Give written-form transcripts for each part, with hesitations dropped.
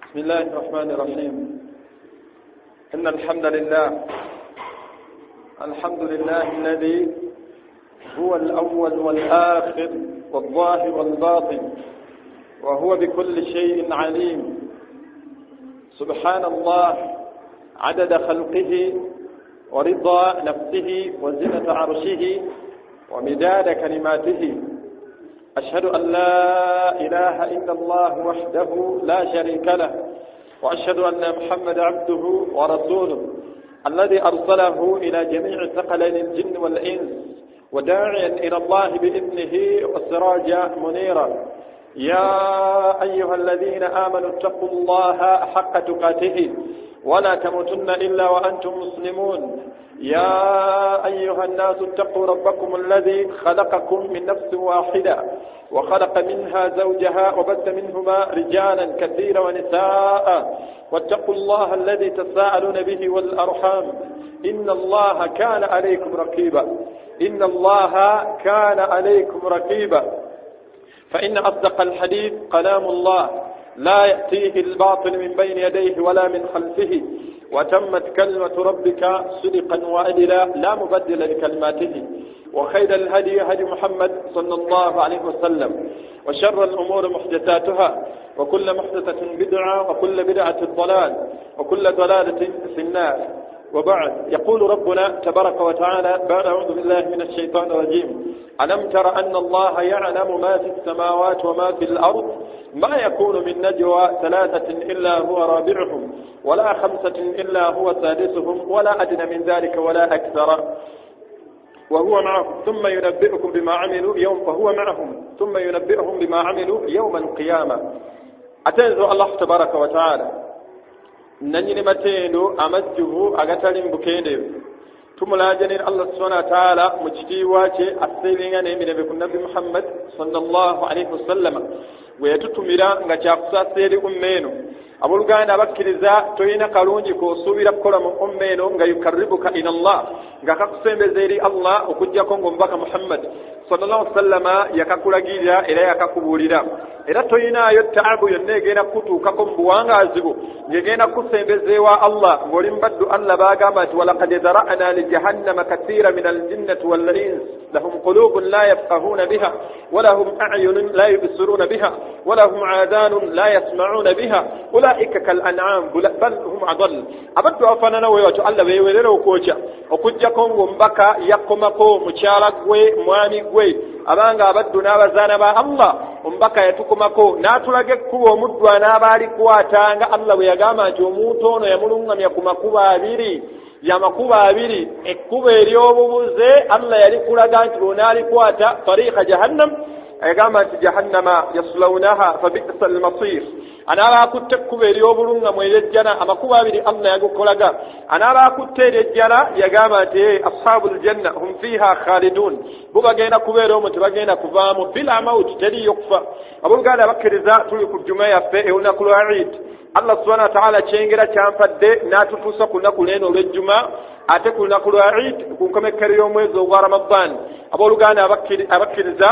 بسم الله الرحمن الرحيم. إن الحمد لله الذي هو الأول والآخر والظاهر والباطن، وهو بكل شيء عليم. سبحان الله عدد خلقه ورضا نفسه وزنة عرشه ومداد كلماته. أشهد أن لا إله إلا الله وحده لا شريك له، وأشهد أن محمد عبده ورسوله الذي أرسله إلى جميع ثقلين الجن والإنس، وداعيا إلى الله بإذنه وسراجا منيرا. يا أيها الذين آمنوا اتقوا الله حق تقاته ولا تموتن إلا وأنتم مسلمون. يا أيها الناس اتقوا ربكم الذي خلقكم من نفس واحدة وخلق منها زوجها وبث منهما رجالا كثيرا ونساء، واتقوا الله الذي تساءلون به والأرحام إن الله كان عليكم رقيبا. فإن أصدق الحديث كلام الله لا يأتيه الباطل من بين يديه ولا من خلفه، وتمت كلمة ربك صدقا وعدلا لا مبدل لكلماته. وخير الهدي هدي محمد صلى الله عليه وسلم، وشر الأمور محدثاتها، وكل محدثة بدعة، وكل بدعة ضلال، وكل ضلالة في النار. وبعد، يقول ربنا تبارك وتعالى بعد أعوذ بالله من الشيطان الرجيم: ألم تر أن الله يعلم ما في السماوات وما في الأرض؟ ما يكون من نجوى ثلاثة إلا هو رابعهم، ولا خمسة إلا هو سادسهم، ولا أدنى من ذلك ولا أكثر، وهو معهم ثم ينبئهم بما عملوا يوم القيامة. أتنزو الله تبارك وتعالى نني متينو أمجه أغتالين بكينيو tumulajanir Allah subhanahu wa ta'ala mu ciki wace asilin ne min be kunnabi Muhammad sallallahu alaihi wasallam we tutumira nga kyakusa seri ummeno abuluganda bakkiriza toyina kalungi ko subira kola mu ummeno nga yukarribuka ila Allah nga kakusembeza eri Allah okujja ko ngombaka Muhammad sallallahu alaihi wasallam yakakulagira era yakakubulira era toyina yo taabu yonne egenda kutuuka ko mbuwangazibu ngegenda kusembezewa Allah ngoli mbaddu Allah bagamba ati walaqad zara'na li jahannama katira min al-jinnati wal-ins lahum qulubun la yafqahuna biha wa lahum a'yunun la yubsiruna biha wa lahum 'adhanun la yasma'una biha ulaika kal an'am bal hum adall. Abaddu afanana wewato Allah bewerera okocha okujja ko ngombaka yakomako mukyala gwe mwani gwe abanga abaddu n'abazaana ba Allah ombaka yatukomako n'atulage ekkubo omuddu anaaba alikwatanga Allah bwe yagamba nti omuntu ono yamulungamya ku makuba abiri ekkubo ery'obubuze Allah yali kulaga nti bonaalikwata tariika jahannam yagamba nti jahannama yaslawnaha fabi'sa almasir. anaaba akutte ekkubo ery'obulungamu eryejjana amakuba abiri Allah yagukolaga. anaaba akutte eryejjana yagamba nti ashabul janna hum fiha khalidun, bo bagenda kubeera omwo tebagenda kuvaamu bila mauti, teriyo kufa. Abooluganda bakkiriza tuli ku juma yaffe olunaku lwa Eid. Allah subhanahu wa ta'ala kyengera kyampadde n'atutuusa ku lunaku lw'eno olw'ejjuma, ate ku lunaku lwa Eid ku nkomekkero y'omwezi ogwa Ramadan. Abooluganda abakkiriza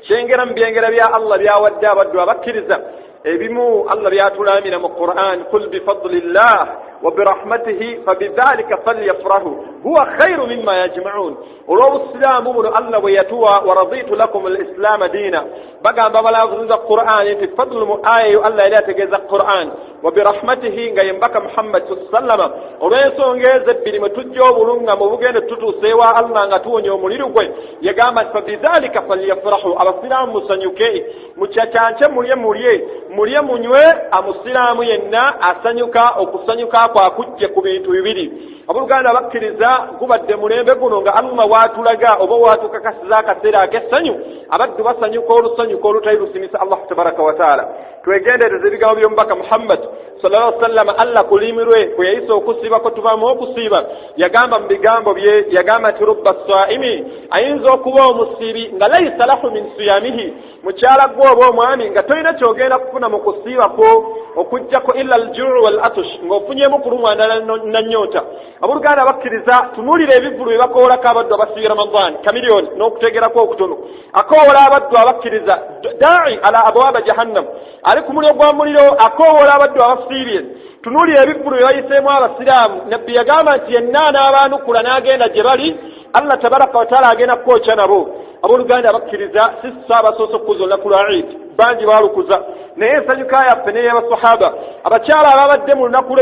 kyengera mu byengera bya Allah byawadde abaddu abakkiriza. ebimu Allah byatulamira mu Qur'an: qul bifadlillah wa birahmatihi fabidhalika falyafrahu huwa khairu mimma yajma'un. olw'obusilaamu buno Allah bwe yatuwa wa raditu lakum al-islam diina, bagamba balaavuza Qur'an nti fadlu mu aya yo Allah yali ategeeza Qur'an wa birahmatihi nga yembaka Muhammad sallama olw'ensonga ezo ebbiri mwe tujja obulungamu obugenda tutuusa ewa Allah nga tuwonya omuliru gwe yagamba nti fabidhalika falyafrahu. abasiraamu musanyuke mukyakyanke mulye munywe. amusiraamu yenna asanyuka okusanyuka kwakujje ku bintu bibiri. Abooluganda bakkiriza gubadde mulembe guno nga Allah waatulaga oba waatukakasiza akaseera ak'essanyu, abaddu basanyuka olusanyuka olutali lusimisa Allah tabaraka wa taala. twegendereze ebigambo by'omubaka Muhammad sallallahu alaihi wasallam. Allah kulimirwe kwe yayisa okusiiba ko tuvaamu okusiiba, yagamba mu bigambo bye, yagamba nti rubba saimi ayinza okuba omusiibi nga laysa lahu min siyamihi mukyala gwe oba omwami nga tolina kyogenda kufuna mu kusiiba kwo okujjako illa aljuu wal atush ng'ofunyemu kulumwa na nnyota. Abooluganda bakkiriza tunuulira ebivvulu bye bakoolako abaddu abasiibi Ramadan kamiliyoni n'okutegerako okutono. Akoowola abaddu abakkiriza da'i ala abwaaba jahannam ali ku muliro gwa muliro akoowola abaddu abasiibye. Tunuulira ebivvulu bye bayiseemu abasiraamu. Nabbi yagamba nti yenna anaabaanukula n'agenda gye bali Allah tabaraka wa taala agenda kwokya nabo. Abooluganda abakkiriza si saabasoose okukuza olunaku lwa Eid bangi baalukuza naye ensanyuka yaffe n'ey'abasahaba abakyala ababadde mu lunaku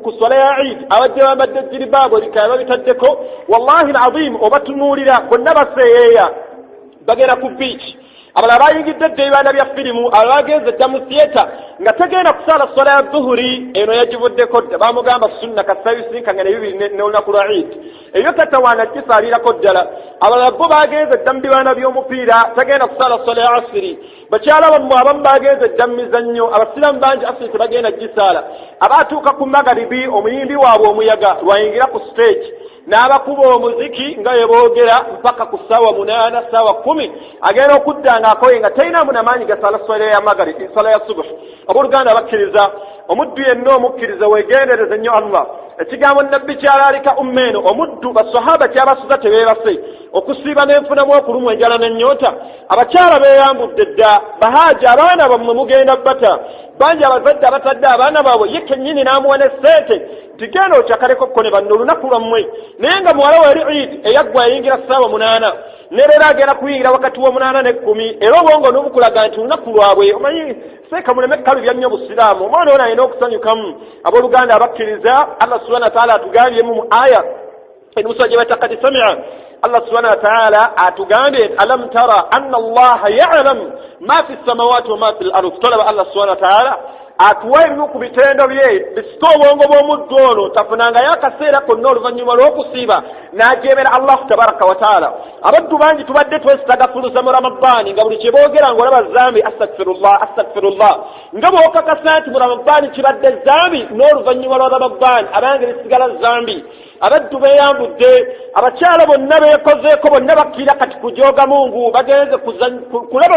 ku swala ya Eid abadde bambadde jiribaabo ebikaya babitaddeko wallahi alazim obatunuulira bonna baseeyeeya bagenda ku biici abalala bayingidde ebibanda bya firimu abagenze dda mu theatre nga tegenda kusaala swala ya zuhuri eno yagivuddeko dda bamugamba sunna kasabisinkangana ebibiri n'olunaku lwa Eid eyo tatawaana kisaalirako ddala abalala bo bagenze dda mu bibanda by'omupiira tagenda kusaala swala ya asiri bakyala bammwe abamu bagenze dda mu mizannyo abasiraamu bangi asiri tebagenda gisaala abaatuuka ku magaribi omuyimbi waabwe omuyaga lwayingira ku stage n'abakuba omuziki nga yeboogera mpaka ku ssaawa 8 ssaawa 10 agenda okudda ng'akoye nga talinamu n'amaanyi gasaala swala ya magaribi swala ya subuhi. Abooluganda abakkiriza omuddu yenna omukkiriza weegendereze nnyo Allah. Ekigambo nabbi kyalaalika ummeeno omuddu basahaba kyabasuza tebeebase okusiiba n'enfunamu okulumwa enjala n'ennyota. Abakyala beeyambudde dda bahaaja abaana bammwe mugenda bata bangi abazadde abatadde abaana baabwe ye kennyini n'amuwa ne ssente tigenda okyakaleko kkone banno olunaku lwammwe naye nga muwala wali Eid eyaggwa ayingira ssaawa 8 nereera agenda kuyingira wakati wa 8 ne 10 era obwongo n'obukulaga nti olunaku lwabwe omanyi seeka muleme kalubya nnyo busiraamu omwana ono alina okusanyukamu. Abooluganda abakkiriza Allah subhanahu wa ta'ala atugambyemu mu aya enusa gye bata kati samia Allah subhanahu wa ta'ala atugambye alam tara anna Allah ya'lam ma fi samawati wa ma fi al-ardh. Tolaba Allah subhanahu wa ta'ala atuwa ebimu ku bitendo bye bisika obwongo bw'omuddu ono tafunangayo akaseera konna oluvannyuma lw'okusiiba n'ajeemera Allah tabaraka wa taala. Abaddu bangi tubadde twesitagafuluza mu Ramadani nga buli kye boogera ng'olaba zambi astagfirullah nga bw'okakasa nti mu Ramadani kibadde zambi n'oluvannyuma lwa Ramadani abange lisigala zambi. Abaddu beeyambudde abakyala bonna beekozeeko bonna bakkira kati kujooga Mungu bagenze kulaba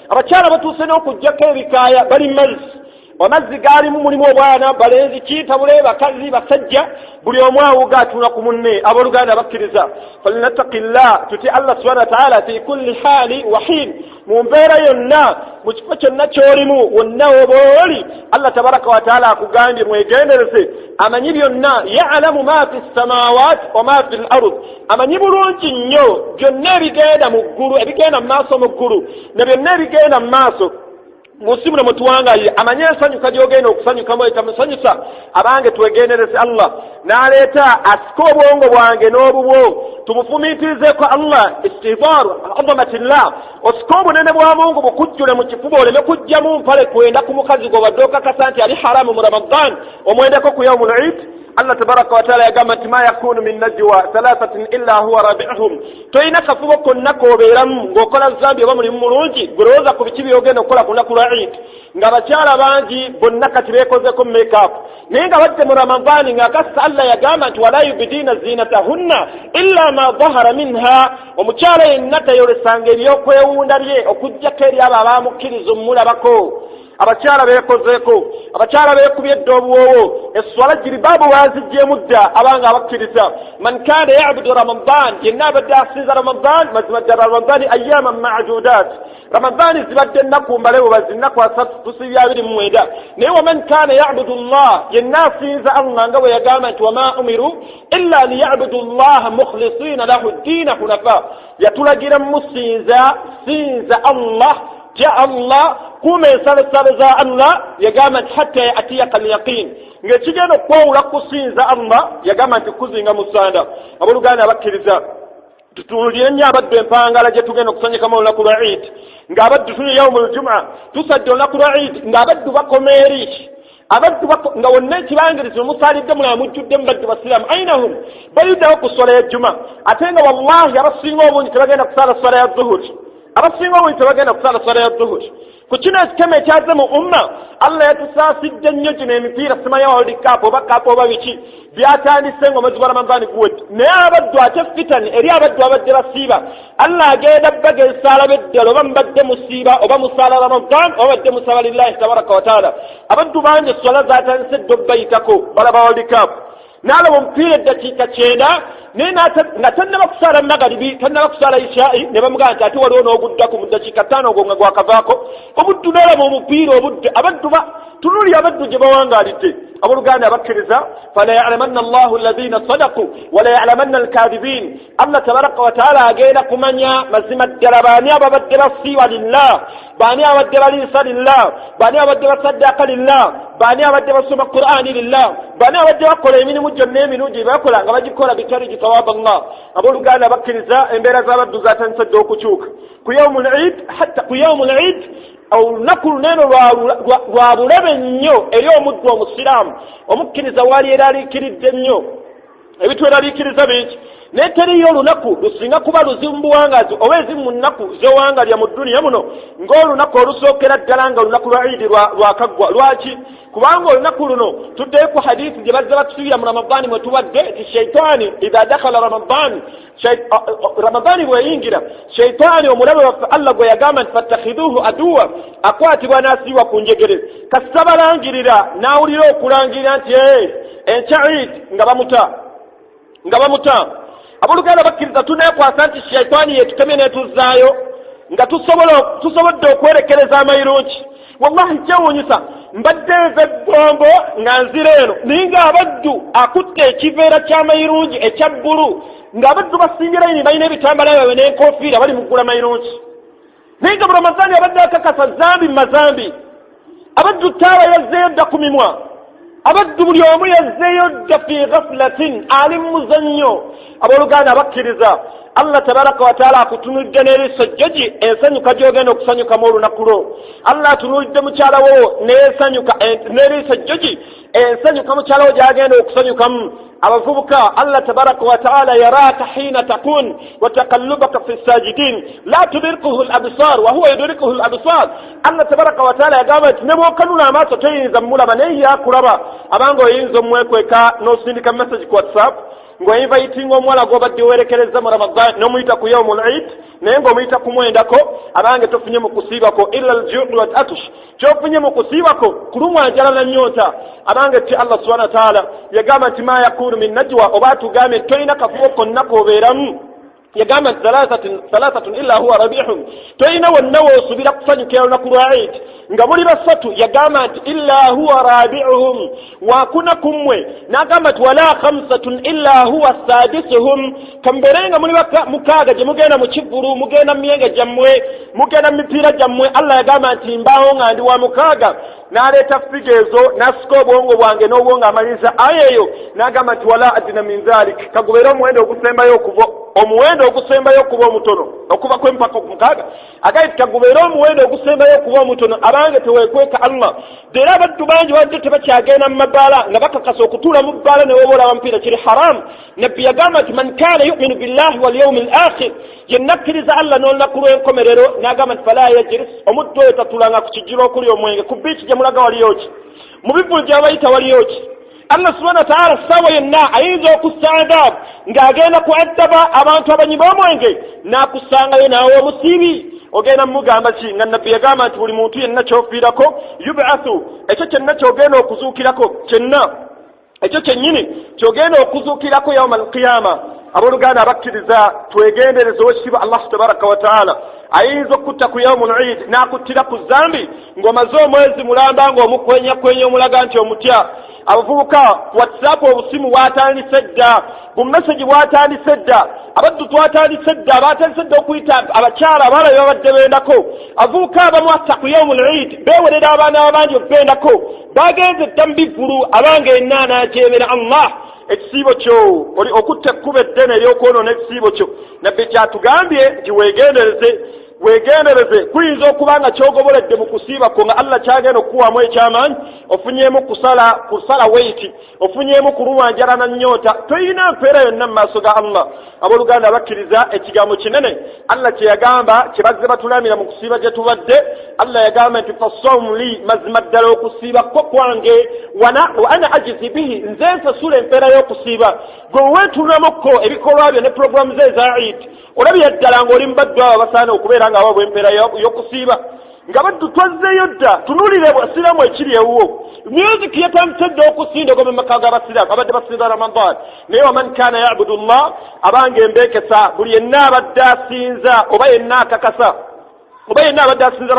abakyala batuuse n'okuggyako ebikaaya bali mazzi amazzi gaalimu mulimu obwana balenzi kiitabule bakazi basajja buli omu awuga atula ku munne. Abooluganda bakkiriza falinattaqillah tuti Allah subhanahu wa ta'ala fi kulli hali wa hin mu mbeera yonna mu kifo kyonna ky'olimu wonna wobooli Allah tabaraka wa ta'ala akugambye mwegendereze amanyi byonna ya'lamu ma fi samawati wa ma fi al-ard amanyi bulungi nnyo byonna ebigenda mu ggulu ebigenda mu maaso mu ggulu ne byonna ebigenda mu maaso musimu mutuwangaye amanye ensanyuka gy'ogenda okusanyukamu etamusanyusa abange twegendereze Allah n'aleeta asika obwongo bwange n'obubwo tumufumiitirizeeko Allah istihbaaru azamatillah osika obunene bwa Mungu bukujjule mu kifuba oleme kujjamu mpale kwenda ku mukazi gwe wadde okakasa nti ali haramu mu Ramadan omwendeko ku yawmul Eid. Allah tabaraka wa taala yagamba nti ma yakunu min najwa thalathatin illa huwa rabi'uhum toyina kafubo konna koobeeramu ng'okola zambi oba mulimu mulungi gwelowooza ku biki byogenda okukola ku lunaku lwa Eid nga bakyala bangi bonna kati beekozeko make-up naye nga badde mu Ramadani ng'akassa Allah yagamba nti wala yubdiina zinatahunna illa ma dhahara minha omukyala yenna tayolesanga ebyokwewunda bye okuggyako eri abo abaamukkiriza omulabako. Abakyala beekozeeko abakyala beekubye dda obuwoowo esswala jiribaabu baaziggyemu dda abanga abakkiriza man kaana ya'budu Ramadan yenna abadde asinza Ramadan mazima ddala Ramadani ayyaman ma'dudat Ramadani zibadde ennaku mbale bubazi nnaku 329 naye waman kaana ya'budu Allah yenna asinza Allah nga bwe yagamba nti wama umiru illa liya'budu Allah mukhlisiina lahu ddiina hunafa yatulagira musinza Allah ja Allah kuma ensalosalo za Allah yagamba nti hatta yatiyaka al-yaqin ng'ekigenda okwawula kusinza Allah yagamba nti kuzinga musanda. Abooluganda abakkiriza tutunuulire nnyo abaddu empangala gye tugenda okusanyukamu olunaku lwa Eid ng'abaddu tuli yawmul jumu'a tusadde olunaku lwa Eid ng'abaddu bakoma eri abaddu nga wonna ekibangirizi omusaalidde mulala mujjudde mu baddu basiraamu ainahum bayuddewo ku swala ya juma ate nga wallahi abasinga obungi tebagenda kusaala swala ya zuhuri abasinga obungi tebagenda kusaala swala ya zuhuri kukina ekiteme kyaze mu umma Allah yatusaasidde nnyo kino emipiira simanyi World Cup oba Cup oba biki byatandise ng'omwezi gwa Ramadani guwedde naye abaddu ate fitani eri abaddu abadde basiiba Allah agenda bageza alabe ddala oba mbadde musiiba oba musaala Ramadan oba badde musaba lillahi tabaraka wa taala abaddu bangi swala zatandise ddo bayitako balaba World Cup n'alaba omupiira eddakiika 9 naye nga tannaba kusaala magaribi tannaba kusaala ishaa'i ne bamugamba nti ate waliwo n'oguddako mu ddakiika 5 ogwo nga gwakavaako obuddu n'olaba omupiira obudde abaddu tunuli abaddu gye bawangaalidde abooluganda abakkiriza fala ya'lamanna Allahu alladhina sadaqu wala ya'lamanna al-kadhibin Allah tabaraka wa ta'ala agenda kumanya mazima ddala baani ababadde basiiba lillah baani abadde baliisa lillah baani abadde basaddaaka lillah baani abadde basoma Qur'ani lillah baani abadde bakola emirimu gyonna emirungi bakola nga bagikola bitali gitawaba Allah abooluganda abakkiriza embeera z'abaddu zatandise dda okukyuka ku yawmul eid hatta ku yawmul eid olunaku luneeno lwa bulabe nnyo eri omuddu omusiraamu omukkiriza waali eraliikiridde nnyo ebitu eraliikiriza bingi naye teriyo olunaku lusinga kuba luzibu mu buwangazi oba ezimu mu nnaku z'owangalya mu dduniya muno ng'olunaku olusookera ddala nga olunaku lwa idi lwakaggwa lwaki kubanga olunaku luno tuddeyo ku hadiisi gye bazze batusuubira mu Ramadani mwe tubadde nti sheitaani idha dakhala Ramadani bweyingira sheitaani omulabe waffe Allah gwe yagamba nti fattakhidhuhu aduwa akwatibwa n'asiibwa ku njegere kasita balangirira n'awulira okulangirira nti enkya Eid nga bamuta abooluganda bakkiriza tuneekwasa nti sheitaani yetutemye n'etuzzaayo nga tusobodde okwerekereza amayirungi wallahi kyewuunyisa mbadde nze ebbombo nga nzira eno naye ng'abaddu akutte ekiveera ky'amayirungi ekya bbulu ng'abaddu basingira ini balina ebitambala byabwe n'enkofiira bali mu ggula mayirungi naye nga mu Ramadani abadde akakasa zambi mu mazambi abaddu taaba yazzeeyo dda ku mimwa abaddu buli omu yazzeeyo dda fi ghaflatin ali mu muzannyo abooluganda abakkiriza Allah tabaraka wa taala akutunudde n'eriiso jjogi ensanyuka gy'ogenda okusanyukamu olunaku lwo Allah atunulidde mukyala wo n'esanyuka n'eriiso jjogi ensanyuka mukyala wo gy'agenda okusanyukamu abavubuka Allah tabaraka wa taala yaraaka hiina takun wa taqallubaka fi sajidin la tudrikuhu al-absar wa huwa yudrikuhu al-absar Allah tabaraka wa taala yagamba nti ne bw'okanula amaaso toyinza mmulaba naye yakulaba abanga oyinza omwekweka n'osindika message ku WhatsApp ng'oinvitinga omuwala gw'obadde weerekereza mu Ramadani n'omuyita ku yawmul eid naye ng'omuyita kumwendako abange tofunye mu kusiibako illa al-ju'u wal atush kyofunye mu kusiibako kulumwa njala na nnyota abange ti Allah subhanahu wa ta'ala yagamba nti ma yakunu min najwa oba atugambye tolina kafubo konna k'obeeramu yagamba nti thalathatun illa huwa rabihum tolina wonna woosubira kusanyukira olunaku lwa Eid nga muli basatu yagamba nti illa huwa rabi'uhum wakuna kumwe n'agamba nti wala khamsatun illa huwa sadisuhum kamberenga muli mukaaga gye mugenda mu kivulu mugenda mu myenge gyammwe mugenda mu mipiira gyammwe Allah yagamba nti mbaawo nga ndi wa mukaaga n'aleeta figa ezo n'asika obwongo bwange n'obwongo amaliriza aya eyo n'agamba nti wala adina min dhalik kagubeere omuwendo ogusembayo okuba omutono okuva kw'empaka mukaaga agati kagubeere omuwendo ogusembayo okuba omutono abange teweekweka Allah era abaddu bangi badde tebakyagenda mu mabbaala nga bakakasa okutuula mu bbaala ne woba olaba mupiira kiri haramu nabbi yagamba nti man kaana yuminu billahi wal yawmi al-akhir yenna akkiriza Allah n'olunaku lw'enkomerero n'agamba nti fala yajlis omuddu oyo tatulanga ku kijjiro okuli omwenge ku biiki gye mulaga waliyo ki mu bivulu gy'abayita waliyo ki Allah subhanahu wa ta'ala sawa yenna ayinza okusangaabo ng'agenda kuaddaba abantu abanywi b'omwenge n'akusangayo naawe omusiibi ogenda mugamba ki nga nabbi yagamba nti buli muntu yenna ky'ofiirako yub'athu ekyo kyenna ky'ogenda okuzuukirako kyenna ekyo kyennyini ky'ogenda okuzuukirako yawma al-qiyama abooluganda abakkiriza twegendereze owekitiibwa Allah tabaraka wa ta'ala ayinza okutta ku yawmul eid n'akuttira ku zambi ng'omaze omwezi mulamba ng'omukwenyakwenya omulaga nti omutya abavubuka WhatsApp obusimu bwatandise dda bummesagi bwatandise dda abaddu twatandise dda abatandise dda okuyita abakyala abaala babadde bendako abavubuka abamu atta ku yawmul eid beewerera abaana abangi bendako bagenze dda mu bivulu abange ennaana ajeemera Allah ekisiibo kyo oli okutta ekkuba eddene eryokwonoona ekisiibo kyo nabbi kyatugambye nti weegendereze kuyinza okuba nga kyogoboledde mu kusiibako nga Allah kyagenda okukuwamu ekyamaanyi ofunyemu kusala weiti ofunyemu kulumwanjala na nnyota toyina mpeera yonna mu maaso ga Allah abooluganda abakkiriza ekigambo kinene Allah kye yagamba kye bazze batulamira mu kusiiba gye tubadde Allah yagamba nti fasawmu li mazima ddala okusiiba ko kwange wa ana ajizi bihi nze nsasula empeera y'okusiiba gwe weetuulamukko ebikolwa byo ne programu ze eza Eid olabye ddala ng'oli mbaddu abo basaana okubeera nga babwa empeera y'okusiiba nga baddu twazzeeyo dda tunuulire abasiraamu ekiri ewuwo music yatandise okusinda mu maka g'abasiraamu abadde basinza Ramadan naye waman kaana ya'budu Allah abange embeekesa buli yenna abadde asinza oba yenna akakasa oba yenna abadde asinza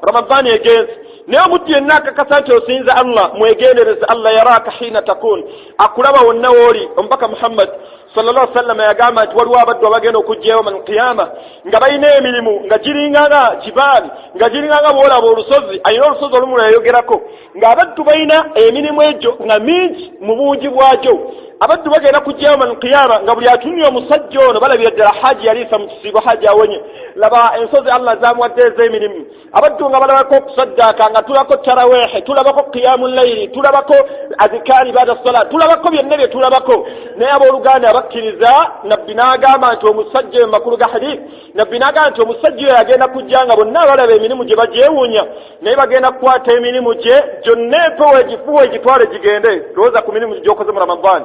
Ramadan egenze naye omuntu yenna akakasa nti osinza Allah mwegendereze Allah yaraaka hiina takun akulaba wonna wooli omubaka Muhammad sallallahu alaihi wasallam yagamba nti waliwo abaddu abagenda okujjayo mu qiyama nga balina emirimu nga giringanga jibaali nga giringanga bwolaba olusozi ayina olusozi olumu lweyogerako ng'abaddu balina emirimu egyo nga mingi mu bungi bwagyo abaddu bagenda kujjayo mu qiyama nga buli atunye omusajja ono balabira ddala haji yaliisa mu kisiibo haji awonye laba ensozi Allah zamuwadde ez'emirimu abaddu nga balabako okusaddaaka nga tulabako taraweehe tulabako qiyamu layiri tulabako azikaari baada salat tulabako byonna bye tulabako naye abooluganda abakkiriza nabbi n'agamba nti omusajja mu makulu ga hadith nabbi n'agamba nti omusajja oyo agenda kujja nga bonna balaba emirimu gye bagyewuunya naye bagenda kukwata emirimu gye gyonna empewo egifuwa egitwale gigende lowooza ku mirimu gy'okoze mu Ramadan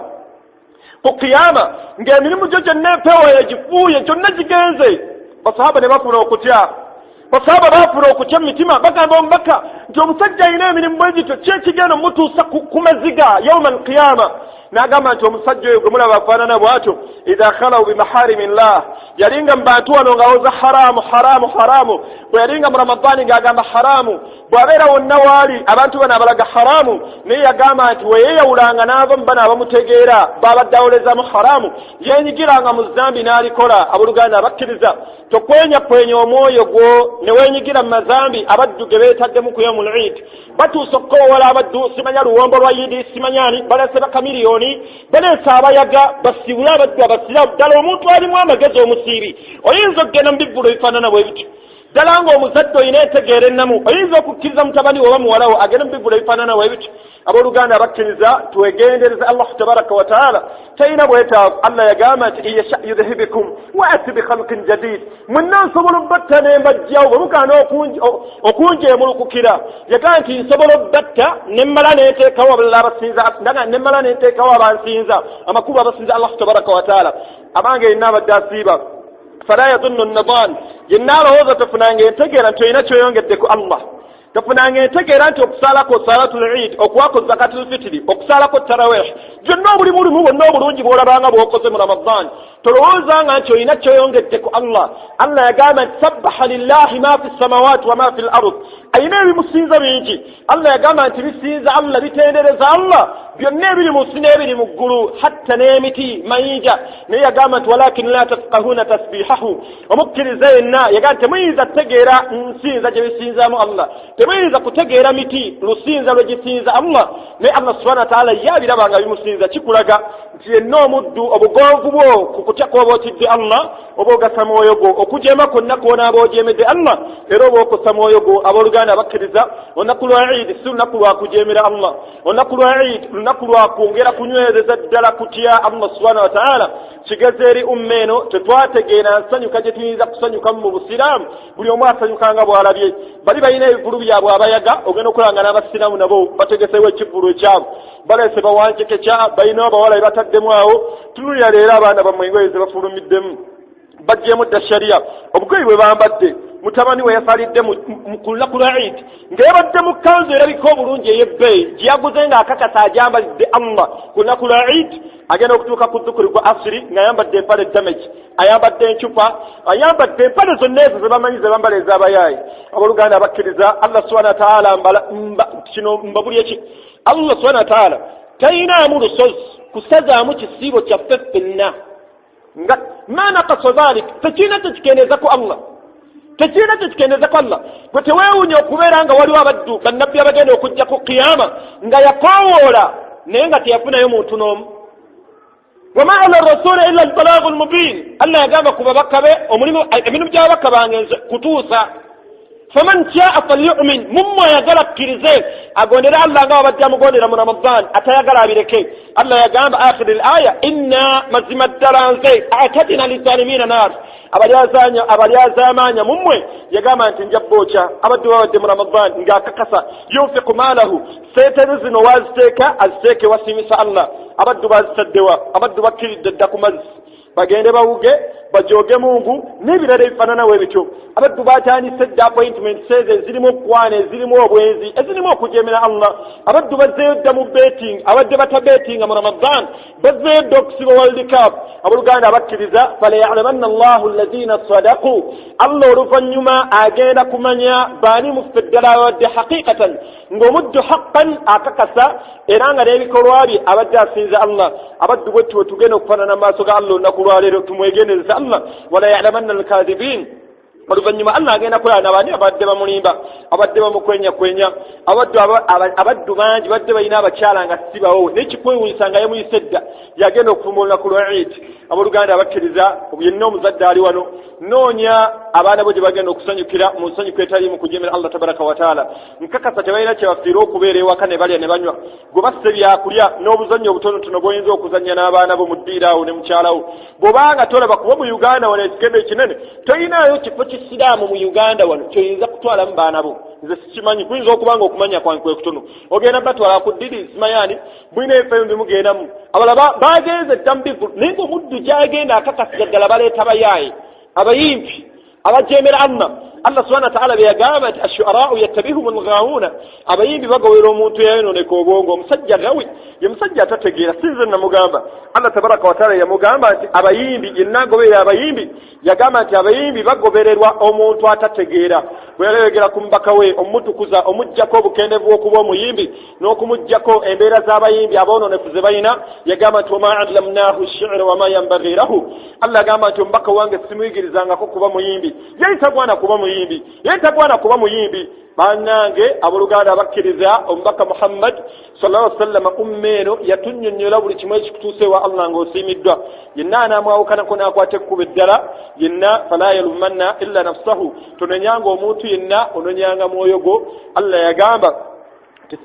ku qiyama ng'emirimu gyo gyonna empewo egifuuye gyonna gigenze basahaba ne bafuna okutya basahaba bafuna okutya mu mitima bagamba omubaka nti omusajja alina emirimu bwe gityo ki ekigenda mutuusa ku maziga yawma alqiyama n'agamba nti omusajja oyo gwe mulaba afaanana bw'atyo idha khalaw bimaharimillah yalinga mu bantu wano ng'awoza haramu bwe yalinga mu Ramadani ng'agamba haramu bw'abeera wonna waali abantu bano abalaga haramu naye yagamba nti weyeeyawulanga n'ava mu bano abamutegeera babadde awolezamu haramu yeenyigiranga mu zambi n'alikola abooluganda abakkiriza tokwenyakwenya omwoyo gwo ne weenyigira mu mazambi abaddu ge beetaddemu ku yawmul Eid batuusa okukowoola abaddu simanya luwombo lwa Yidi simanyani balese bakamiliyoni baleese abayaga basibule abaddu abasiraamu ddala omuntu alimu amagezi omusiibi oyinza okugenda mu bivvulo ebifaanana bwe bityo ddala ng'omuzadde oyina entegeera ennamu oyinza okukkiriza mutabani oba muwalawo agenda mu bivvulo ebifaanana bwe bityo abooluganda abakkiriza twegendereza Allah tabaraka wa taala talina bwetaavu Allah yagamba nti iyasha yudhibikum wa ati bikhalqin jadid mwenna nsobola obbatta ne mbajjawo bwe mukaana okunjeemulukukira yagamba nti nsobola obbatta ne mmala n'enteekawo abalala abasinza ne mmala n'enteekawo abansinza amakubo abasinza Allah tabaraka wa taala abange yenna abadde asiiba fala yadunnu nadan yenna alowooza tofunanga entegeera nti olina kyoyongedde ku Allah tofunanga entegeera nti okusalako salatul Eid okuwako zakatul fitiri okusalako tarawih byonna obulimu bwonna obulungi bw'olabanga bw'okoze mu Ramadan tolowoozanga nti olina kyoyongedde ku Allah yagamba nti sabbaha lillahi ma fi samawati wa ma fi l-ard ayina ebimusinza bingi Allah yagamba nti bisinza Allah bitendereza Allah byonna ebiri mu nsi n'ebiri mu ggulu hatta n'emiti mayinja naye yagamba nti walakin la tafqahuna tasbihahu omukkiriza yenna yagamba nti temuyinza kutegeera nsinza gye bisinzaamu Allah temuyinza kutegeera miti lusinza lwe gisinza Allah naye Allah subhanahu wa ta'ala yabiraba nga bimusinza kikulaga nti yenna omuddu obugonvu bwo ku kutya kw'oba otidde Allah oba ogasa mwoyo gwo okujeema kwonna kw'onaaba ojeemedde Allah era oba okosa mwoyo gwo abooluganda abakkiriza olunaku lwa Eid si lunaku lwa kujeemera Allah olunaku lwa Eid lunaku lwa kwongera kunywereza ddala kutya Allah subhanahu wa ta'ala kigeze eri umma eno tetwategeera nsanyuka gye tuyinza kusanyukamu mu busiraamu buli omu asanyukanga bw'alabye bali balina ebivulu byabwe abayaga ogenda okulanga n'abasiraamu nabo bategesewo ekivulu ekyabo baleese bawanjike kya balina abawala be bataddemu awo tunulira leero abaana bammwe engoye ze bafulumiddemu bajjeemu dda shariya obugoyi bwe bambadde mutabani we yasalidde ku lunaku lwa Eid ng'ebadde mu kanzu erabika obulungi ey'ebbeeyi gye yaguze ng'akakasa agyambalidde Allah ku lunaku lwa Eid agenda okutuuka ku ddukuli gwa asiri ng'ayambadde empale damage ayambadde encupa ayambadde empale zonna ezo ze bamanyi ze bambala ez'abayaayi abooluganda abakkiriza Allah subhanahu wa ta'ala kino mbabuli eki Allah subhanahu wa ta'ala tayinaamu lusozi kusazaamu kisiibo kyaffe ffenna nga ma naqasa dhalik tekirina tekikendeza ku Allah tekirina tekikendeza ku Allah gwe teweewuunya okubeera nga waliwo abaddu bannabbi abagenda okujja ku qiyama nga yakoowoola naye nga teyafunayo muntu n'omu wama ala rasuli illa albalaagu almubiin Allah yagamba ku babaka be emirimu gy'ababaka bange kutuusa faman shaa falyu'min mumwe ayagala akkirize agondere Allah nga wabadde amugondera mu Ramadan atayagala abireke Allah yagamba akhiri al-aya inna mazima ddala nze atadina lizalimina nar abalyazamanya mumwe yagamba nti njabbocha abaddu babadde mu Ramadan ng'akakasa yunfiqu maalahu seetero zino waziteeka aziteeke wasimisa Allah abaddu bazitaddewa abaddu bakkiridde dda ku mazzi bagende bawuge bajoge Mungu n'ebirala ebifaananawo ebityo abaddu batandise dda appointment ezo ezirimu okukwana ezirimu obwenzi ezirimu okujeemera Allah abaddu bazzeeyo dda mu betting abadde batabetinga mu Ramadan bazzeeyo dda okusiba World Cup abooluganda abakkiriza falayalamanna Allahu alladhina sadaqu Allah oluvannyuma agenda kumanya baani muffe ddala abadde haqiqatan ng'omuddu haqqan akakasa era nga n'ebikolwa bye abadde asinza Allah abaddu bwettu tugenda okufaanana mu maaso ga Allah olunaku lwaleero tumwegendereza Allah wala yalamanna alkadhibin oluvannyuma Allah agenda kulaba n'abaani abadde bamulimba abadde bamukwenya abaddu bangi badde balina abakyala nga sibawo n'ekikwewunyisa nga yemuyise dda yagenda okufumba olunaku lwa Eid abooluganda abakkiriza yenna omuzadde ali wano noonya abaana bo gye bagenda okusanyukira mu nsanyuko etali mu kujeemera Allah tabaraka wa taala nkakasa tebalina kye bafiira okubeera ewaka ne balya ne banywa gwe basse byakulya n'obuzannyo obutonotono bw'oyinza okuzannya n'abaana bo mu ddiiraawo ne mukyalawo bw'obanga tolaba kuba mu Uganda wano ekigendo ekinene toyinaayo kifo kisiraamu mu Uganda wano kyoyinza kutwalamu baana bo nze sikimanyi kuyinza okuba nga okumanya kwange kwe kutono ogenda batwala ku ddiri simayani mulina ebifeyo bimugendamu abalaba bagenze dda mu bivulu naye ng'omuddu gyagenda akakasiza ddala baleeta bayaaye abayimpi abajeemera Allah subhanahu wa ta'ala beyagamba nti ashu'ara'u yattabihum al-ghawuna abayimbi bagowera omuntu yayonooneka obwongo omusajja gawi ye musajja atategeera sinze namugamba Allah tabaraka wa ta'ala yamugamba nti abayimbi yenna agoberera abayimbi yagamba nti abayimbi bagobererwa omuntu atategeera bwe yayogera ku mbaka we omutukuza omujjako obukendevu okuba omuyimbi n'okumujjako embeera z'abayimbi aboononefu ze balina yagamba nti wama allamnahu ash-shi'ra wama yanbaghi lahu Allah agamba nti omubaka wange simuyigirizangako kuba muyimbi yayitagwana kuba muyimbi yayitagwana kuba muyimbi bannange abooluganda abakkiriza omubaka Muhammad sallallahu alaihi wasallam ummeeno yatunnyonnyola buli kimu ekikutuuseewa Allah ng'osiimiddwa yenna anaamwawukanako n'akwata ekkubo eddala yenna fala yalumanna illa nafsahu tononyanga omuntu yenna ononyanga mwoyo gwo Allah yagamba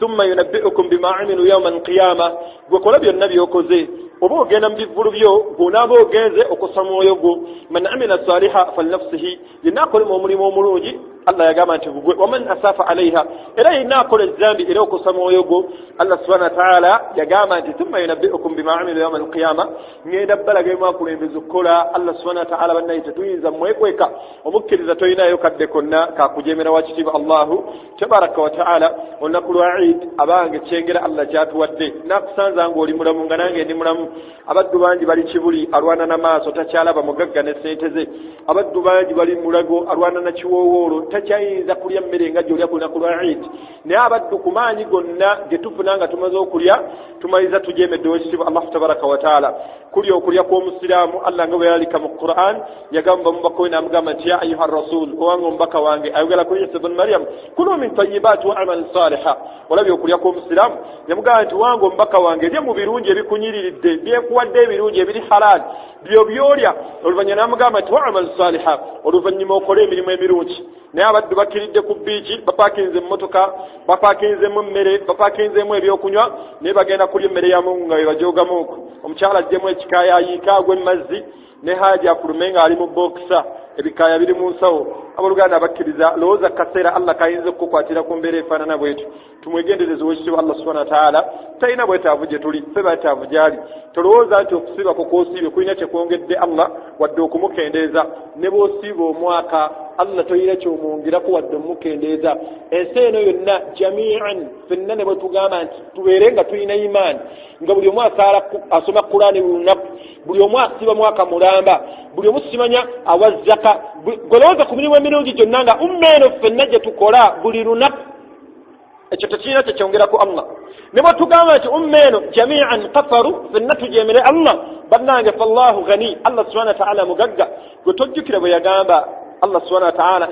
thumma yunabbi'ukum bima amilu yawma alqiyama gwe kola byonna byokoze oba ogenda mu bivvulu byo bw'onaaba ogenze okussa mwoyo gwo man amila saliha falnafsihi yenna akolemu omulimu omulungi Allah yagamba nti gwe waman asafa alaiha era yenna akola ezambi era okussa mwoyo gwo Allah subhanahu wa ta'ala yagamba nti thumma yunabbi'ukum bima amilu yawma alqiyama ngenda bbalaga bemwakulembeza okukola Allah subhanahu wa ta'ala bannaye tetuyinza mwekweka omukkiriza toyinayo kadde konna kakujeemera wakitiibwa Allahu tabaraka wa ta'ala olunaku lwa Eid abange kyengera Allah kyatuwadde nakusanza ng'oli mulamu nga nange ndi mulamu abaddu bangi bali kibuli alwana na maaso takyalaba mugagga ne ssente ze abaddu bangi bali mulago alwana na kiwoowoolo takyayinza kulya mmere nga gy'olya ku lunaku lwa Eid naye abaddu ku maanyi gonna ge tufuna nga tumaze okulya tumaliza tujeemedde wekitiibwa Allahu tabaraka wa taala kulya okulya kw'omusiraamu Allah nga bwe yalika mu Qur'an yagamba omubaka we n'amugamba nti ya ayuha rasul owange omubaka wange ayogera ku Isa ibn Maryam kulu min tayyibaati wa amal saliha olabye okulya kw'omusiraamu yamugamba nti wange omubaka wange lye mu birungi ebikunyiriridde byekuwadde ebirungi ebiri halal byo byolya oluvannyuma n'amugamba nti wa amal saliha oluvannyuma okole emirimu emirungi naye abaddu bakiridde ku biiki bapaakinze emmotoka bapaakinzemu mmere bapaakinzemu ebyokunywa naye bagenda kulya emmere ya Mungu nga bebajoogamuuko omukyala ajjemu ekikaaya ayiika agwe mazzi ne haaji afulume nga ali mu bokisa ebikaaya biri mu nsawo abooluganda abakkiriza lowooza kaseera Allah kayinza okukukwatira ku mbeera efaanana bwetu tumwegendereze wekitiibwa Allah subhanahu wa ta'ala talina bwetaavu gye tuli ffe betaavu gyali tolowooza nti okusiiba kukoosiibe kulina kyekwongedde Allah wadde okumukendeeza ne bw'osiiba omwaka Allah toyina kyomwongerako wadde omukendeeza ensi eno yonna jamian ffenna ne bwe tugamba nti tubeere nga tulina imaani nga buli omu asoma Qur'ani buli lunaku buli omu asiba mwaka mulamba buli omu simanya awa zaka golowooza ku mirimu emirungi gyonna nga ummeeno ffenna gye tukola buli lunaku ekyo tekirina kyekyongerako Allah ne bwe tugamba nti ummeeno jamian kafaru ffenna tujeemere Allah bannange fallahu ghani Allah subhanahu wa ta'ala mugagga gwe tojjukira bwe yagamba Allah subhanahu wa ta'ala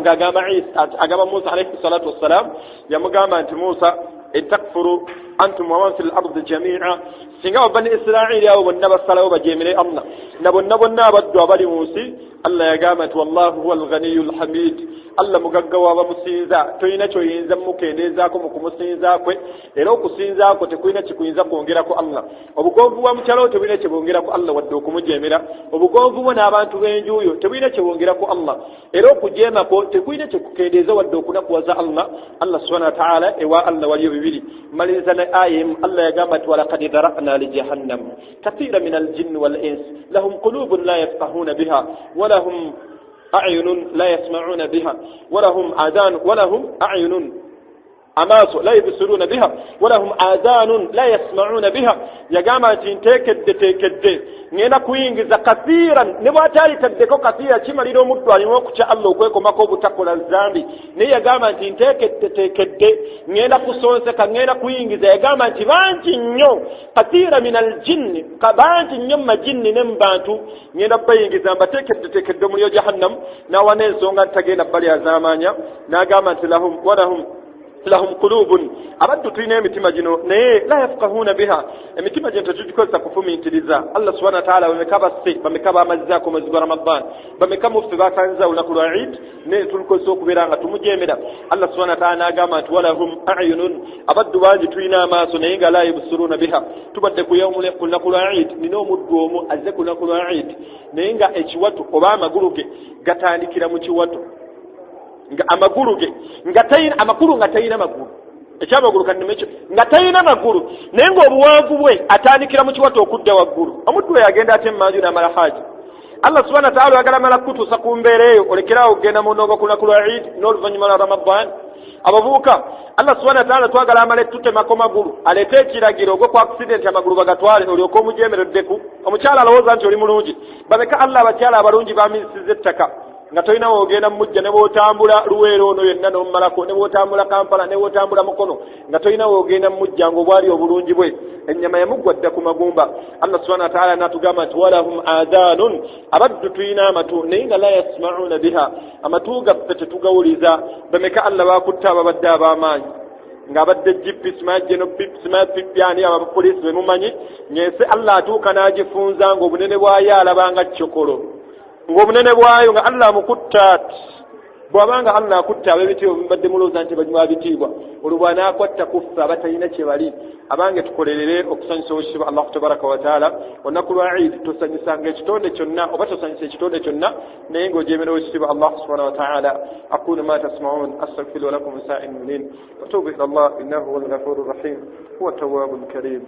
agamba Musa alayhi salatu wassalam yamugamba nti Musa itakfuru antum wa man fil ardi jami'a singa bani Israili abo bonna basalawo bajeemere Allah na bonna abaddu abali mu nsi Allah yagamba nti wallahu huwal ghaniyyul hamid Allah mugaggawa bamusinza toyina kyoyinza mukendeezaako mu kumusinza kwe era okusinza kwo tekulina kikuyinza kwongerako Allah obugonvu bwa mukyalo tebulina kyebwongerako Allah wadde okumujeemera obugonvu bwo n'abantu b'enjuuyo tebulina kyebwongerako Allah era okujeemako tekulina kyekukendeeza wadde okunakuwaza Allah subhanahu wa ta'ala ewa Allah waliyo bibiri maliriza ne aya emu Allah yagamba nti walaqad dhara'na li jahannam kathira min al-jinni wal-ins lahum qulubun la yafqahuna biha wa lahum أعين لا يسمعون بها ولهم أعين أماس لا يبصرون بها ولهم آذان لا يسمعون بها يقام تكد ngena kuyingiza kathiran ne bwatali taddeko kathira kimalira omuddu alina okutya Allah okwekomako obutakola zambi naye yagamba nti nteekedde ngenda kusonseka ngenda kuyingiza yagamba nti bangi nnyo kathira min aljinni bangi nnyo mu majinni ne mu bantu ngenda bayingiza mbateekedde omuliro jahannam nawa n'ensonga ntagenda bbali az'amaanya n'agamba nti lahum qulubun abaddu tulina emitima gino naye la yafqahuna biha emitima gino tetugikozesa kufumiitiriza Allah subhanahu wa ta'ala bameka bamazzaako mwezi gwa Ramadan bameka mufe basanza olunaku lwa Eid naye tulikozesa okubeera nga tumujeemera Allah subhanahu wa ta'ala n'agamba nti walahum a'yunun abaddu bangi tulina amaaso naye nga la yubsiruna biha tubadde ku lunaku lwa Eid nina omuddu omu azze ku lunaku lwa Eid naye nga ekiwato oba amagulu ge gatandikira mu kiwato nga amagulu ge amakulu nga tayina magulu ekyamagulu kannemecho nga tayina magulu naye ng'obuwanvu bwe atandikira mu kiwato okudda waggulu omuddu we yagenda ate mmanju n'amala haji Allah subhanahu wa ta'ala yagala mala kutuusa ku mbeera eyo olekerawo okugenda mu nooba ku lunaku lwa Eid n'oluvannyuma lwa Ramadan abavubuka Allah subhanahu wa ta'ala twagala amale tutemako magulu aleete ekiragiro ogwo ku accident amagulu bagatwale olyoka omujeemereddeku omukyala alowooza nti oli mulungi bameka Allah abakyala abalungi bamisizza ettaka nga tolina wogenda mujja ne bwotambula Luweero ono yenna n'omumalako ne bwotambula Kampala ne bwotambula Mukono nga tolina wogenda mujja ng'obwali obulungi bwe ennyama yamuggwa dda ku magumba Allah subhanahu wa ta'ala n'atugamba nti walahum aadaanun abaddu tulina amatu naye nga la yasma'una biha amatu gaffe tetugawuliza bameka Allah baakutta ababadde ab'amaanyi ng'abadde GP yani abapoliisi be mumanyi nyense Allah atuuka n'agifunza ng'obunene bwayo alabanga kyokolo ng'obunene bwayo nga Allah amukutta bw'abanga Allah akutta ab'ebitiibwa mbadde mulooza nti banywa bitiibwa olwo bw'anaakwatta kuffe abatalina kye bali abange tukolerere okusanyusa obusibwa Allah tabaraka wa taala olunaku lwa Eid tosanyusanga ekitonde kyonna oba tosanyusa ekitonde kyonna naye ng'ojeemera obusibwa Allah subhanahu wa taala aqulu ma tasma'un astaghfiru lakum sa'il mu'minin wa tubu ila Allah innahu huwal ghafurur rahim huwa tawwabul karim